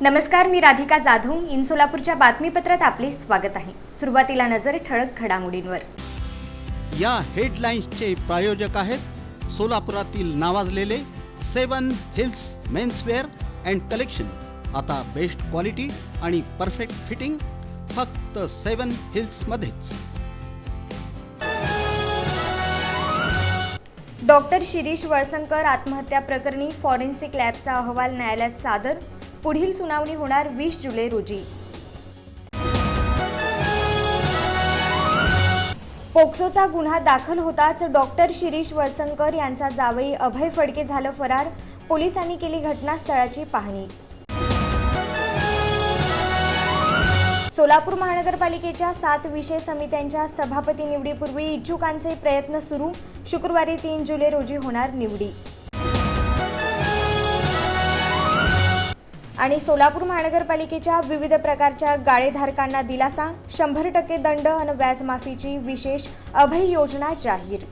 नमस्कार, मी राधिका जाधव. इन सोलापूरच्या बातमीपत्रात आपले स्वागत आहे. सुरुवातीला नजर ठळक घडामोडींवर. या हेडलाईन्सचे प्रायोजक आहेत सोलापुरातील नावाजलेले 7 हिल्स मेन्सवेअर अँड कलेक्शन. आता बेस्ट क्वालिटी आणि परफेक्ट फिटिंग फक्त 7 हिल्स मध्येच. डॉक्टर शिरीष वळसंकर आत्महत्या प्रकरणी फॉरेन्सिक लॅबचा अहवाल न्यायालयात सादर. पुढील सुनावणी होणार 20 जुलै रोजी. पोक्सोचा गुन्हा दाखल होताच डॉक्टर शिरीष वळसंकर यांचा जावई अभय फडके झालं फरार. पोलिसांनी केली घटनास्थळाची पाहणी. सोलापूर महानगरपालिकेच्या 7 विषय समित्यांच्या सभापती निवडीपूर्वी इच्छुकांचे प्रयत्न सुरू. शुक्रवारी 3 जुलै रोजी होणार निवडी. आणि सोलापूर महानगरपालिकेच्या विविध प्रकारच्या गाळेधारकांना दिलासा. 100% दंड आणि व्याजमाफीची विशेष अभय योजना जाहीर.